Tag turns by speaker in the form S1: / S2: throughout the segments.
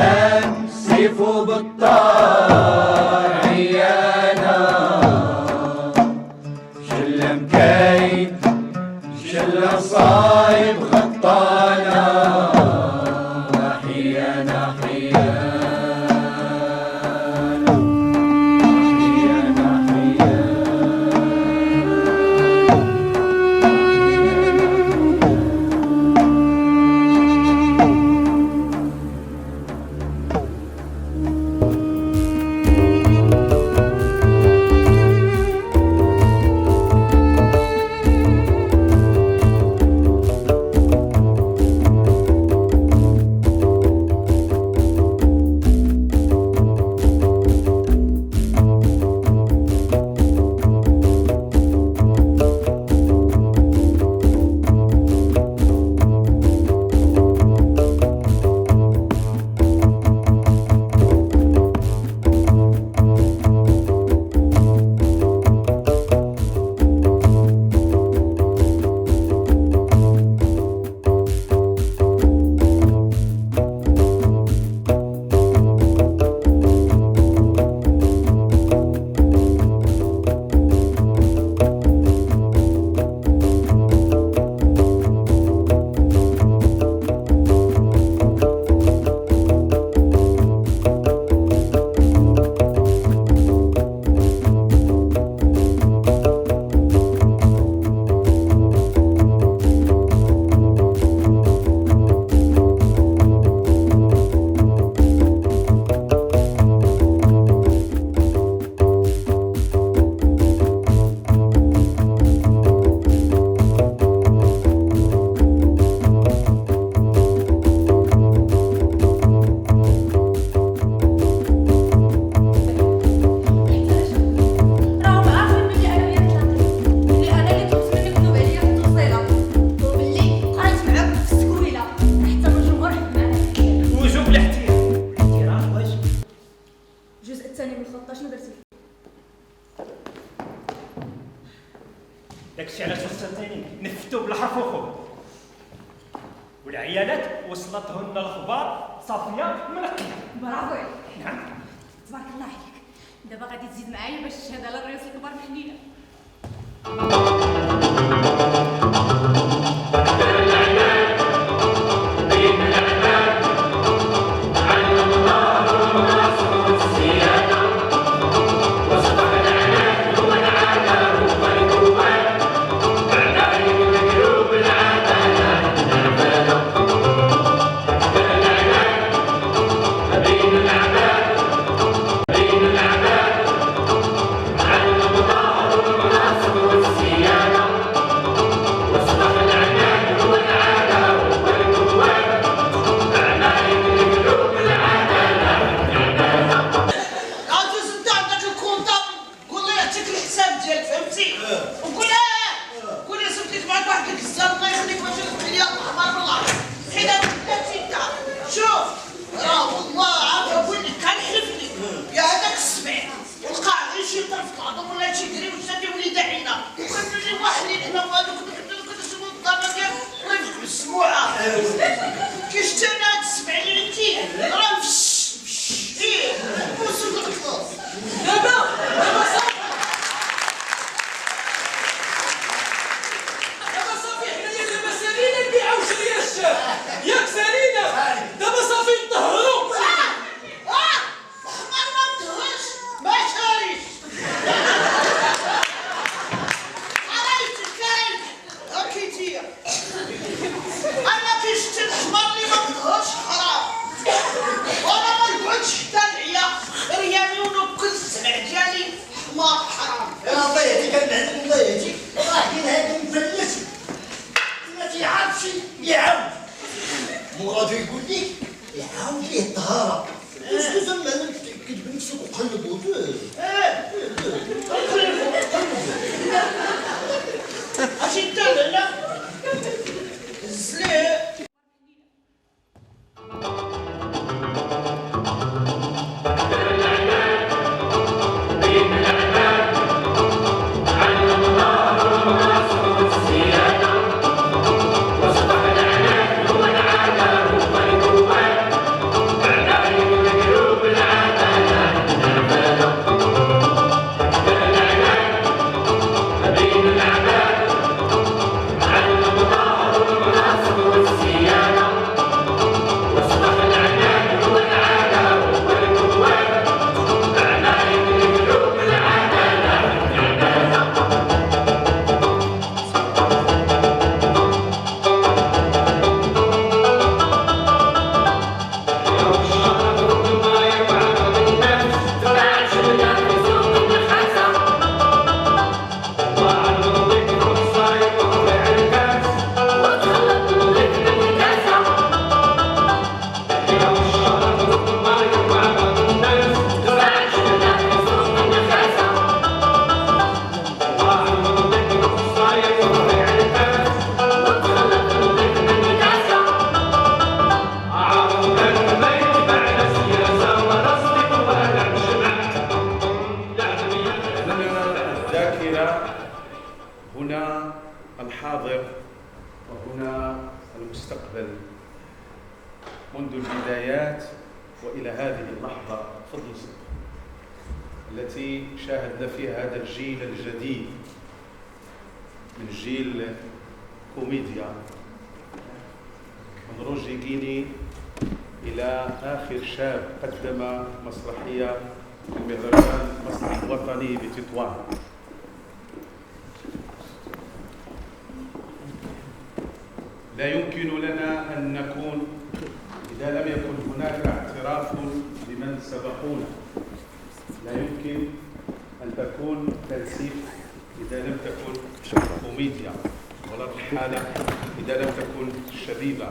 S1: الزمان سيفه بالطار عيانا، شلة مكايد شلة صايب غطانا، حيانا حيانا
S2: داكشي علاش وصلتيني نفتو بالحرف وخو، والعيالات وصلتهن الاخبار صافيه منقيه.
S3: برافو عليك.
S2: نعم
S3: تبارك الله عليك. دابا غادي تزيد معايا باش تشهد على الرئيس الكبار بحنينه.
S4: مراد يقول لك يعاود ليه الطهاره واش زعما كتب نفسك وقلبوا
S5: اش انت لا الزلي
S6: هذه اللحظة فضل التي شاهدنا فيها هذا الجيل الجديد من جيل كوميديا من روجي جيني إلى آخر شاب قدم مسرحية في مهرجان المسرح الوطني بتطوان. لا يمكن لنا أن نكون إذا لم يكن هناك اعتراف بمن سبقونا، لا يمكن أن تكون تنسيق إذا لم تكن كوميديا، ولا الرحالة إذا لم تكن شبيبة،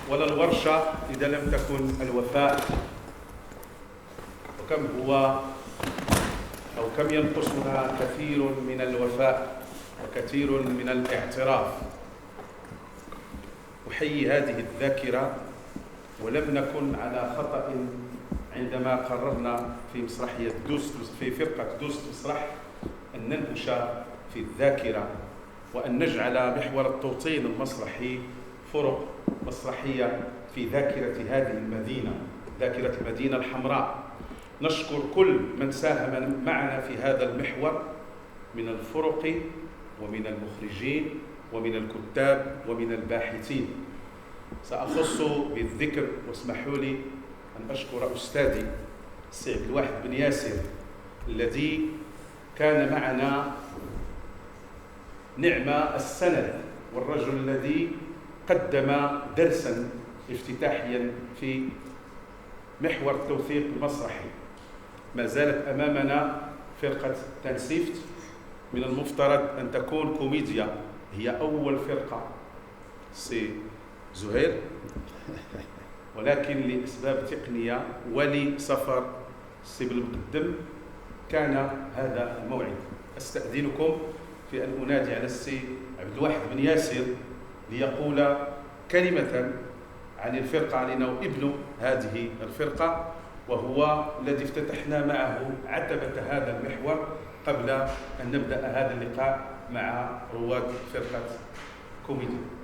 S6: ولا الورشة إذا لم تكن الوفاء. وكم هو أو كم ينقصنا كثير من الوفاء وكثير من الاعتراف. أحيي هذه الذاكرة، ولم نكن على خطأ عندما قررنا في مسرحية دوست في فرقة دوست مسرح أن ننهش في الذاكرة وأن نجعل محور التوطين المسرحي فرق مسرحية في ذاكرة هذه المدينة، ذاكرة المدينة الحمراء. نشكر كل من ساهم معنا في هذا المحور من الفرق ومن المخرجين ومن الكتاب ومن الباحثين. سأخص بالذكر واسمحوا لي أن أشكر أستاذي السي عبد الواحد بن ياسر الذي كان معنا نعم السند، والرجل الذي قدم درسا افتتاحيا في محور التوثيق المسرحي. ما زالت أمامنا فرقة تنسيفت، من المفترض أن تكون كوميديا، هي أول فرقة سي زهير، ولكن لأسباب تقنية ولسفر سي بالمقدم كان هذا الموعد. أستأذنكم في أن أنادي على السي عبد الواحد بن ياسر ليقول كلمة عن الفرقة، عن أنه ابن هذه الفرقة، وهو الذي افتتحنا معه عتبة هذا المحور قبل أن نبدأ هذا اللقاء مع رواد فرقة كوميديا.